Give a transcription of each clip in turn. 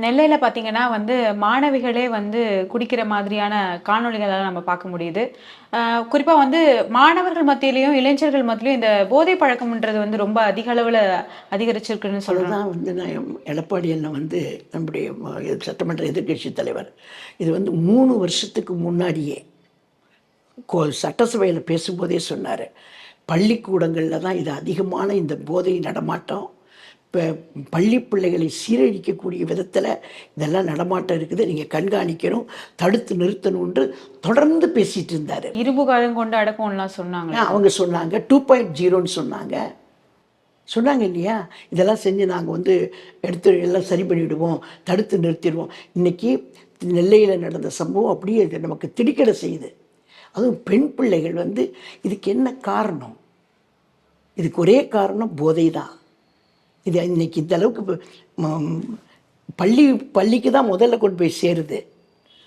நெல்லையில பார்த்தீங்கன்னா வந்து, மாணவிகளே வந்து குடிக்கிற மாதிரியான காணொளிகளெல்லாம் நம்ம பார்க்க முடியுது. குறிப்பா வந்து மாணவர்கள் மத்தியிலயும், இளைஞர்கள் மத்தியிலயும் இந்த போதை பழக்கம்ன்றது வந்து ரொம்ப அதிக அளவுல அதிகரிச்சிருக்குன்னு சொல்றாங்க. அதுதான் வந்து நான் எடப்பாடி அண்ணன் வந்து நம்முடைய சட்டமன்ற எதிர்க்கட்சி தலைவர். இது வந்து 3 வருஷத்துக்கு முன்னாடியே சட்டசபையில் பேசும்போதே சொன்னார். பள்ளிக்கூடங்களில் தான் இது அதிகமான இந்த போதை நடமாட்டம். இப்போ பள்ளி பிள்ளைகளை சீரழிக்கக்கூடிய விதத்தில் இதெல்லாம் நடமாட்டம் இருக்குது, நீங்கள் கண்காணிக்கணும், தடுத்து நிறுத்தணும்ன்று தொடர்ந்து பேசிகிட்டு இருந்தார். இரும்பு காலம் கொண்டு அடக்கும்லாம் சொன்னாங்க. அவங்க சொன்னாங்க 2.0ன்னு சொன்னாங்க. சொன்னாங்க இல்லையா? இதெல்லாம் செஞ்சு நாங்கள் வந்து எடுத்து எல்லாம் சரி பண்ணிவிடுவோம், தடுத்து நிறுத்திடுவோம். இன்றைக்கி நெல்லையில் நடந்த சம்பவம் அப்படியே இது நமக்கு திடுக்கிட செய்யுது. அதுவும் பெண் பிள்ளைகள் வந்து இதுக்கு என்ன காரணம்? இதுக்கு ஒரே காரணம் போதை தான். இது இன்றைக்கி இந்த அளவுக்கு பள்ளிக்கு தான் முதல்ல கொண்டு போய் சேருது.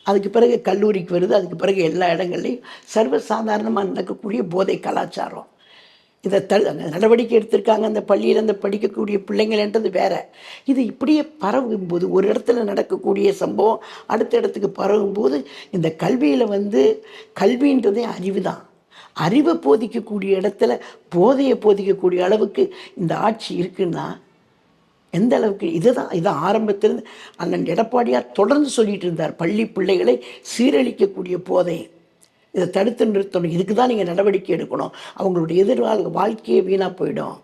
அதுக்கு பிறகு கல்லூரிக்கு வருது. அதுக்கு பிறகு எல்லா இடங்கள்லையும் சர்வசாதாரணமாக நடக்கக்கூடிய போதை கலாச்சாரம். இதை நடவடிக்கை எடுத்திருக்காங்க அந்த பள்ளியில் அந்த படிக்கக்கூடிய பிள்ளைங்கள்ன்றது வேற. இது இப்படியே பரவும்போது ஒரு இடத்துல நடக்கக்கூடிய சம்பவம் அடுத்த இடத்துக்கு பரவும்போது இந்த கல்வியில் வந்து கல்வின்றதே அறிவு தான். அறிவை போதிக்கக்கூடிய இடத்துல போதையை போதிக்கக்கூடிய அளவுக்கு இந்த ஆட்சி இருக்குன்னா எந்த அளவுக்கு இதை ஆரம்பத்திலிருந்து அண்ணன் எடப்பாடியார் தொடர்ந்து சொல்லிட்டு இருந்தார். பள்ளி பிள்ளைகளை சீரழிக்கக்கூடிய போதை இதை தடுத்து நிறுத்தணும், இதுக்கு தான் நீங்கள் நடவடிக்கை எடுக்கணும், அவங்களுடைய எதிர்கால வாழ்க்கையே வீணாக போயிடும்.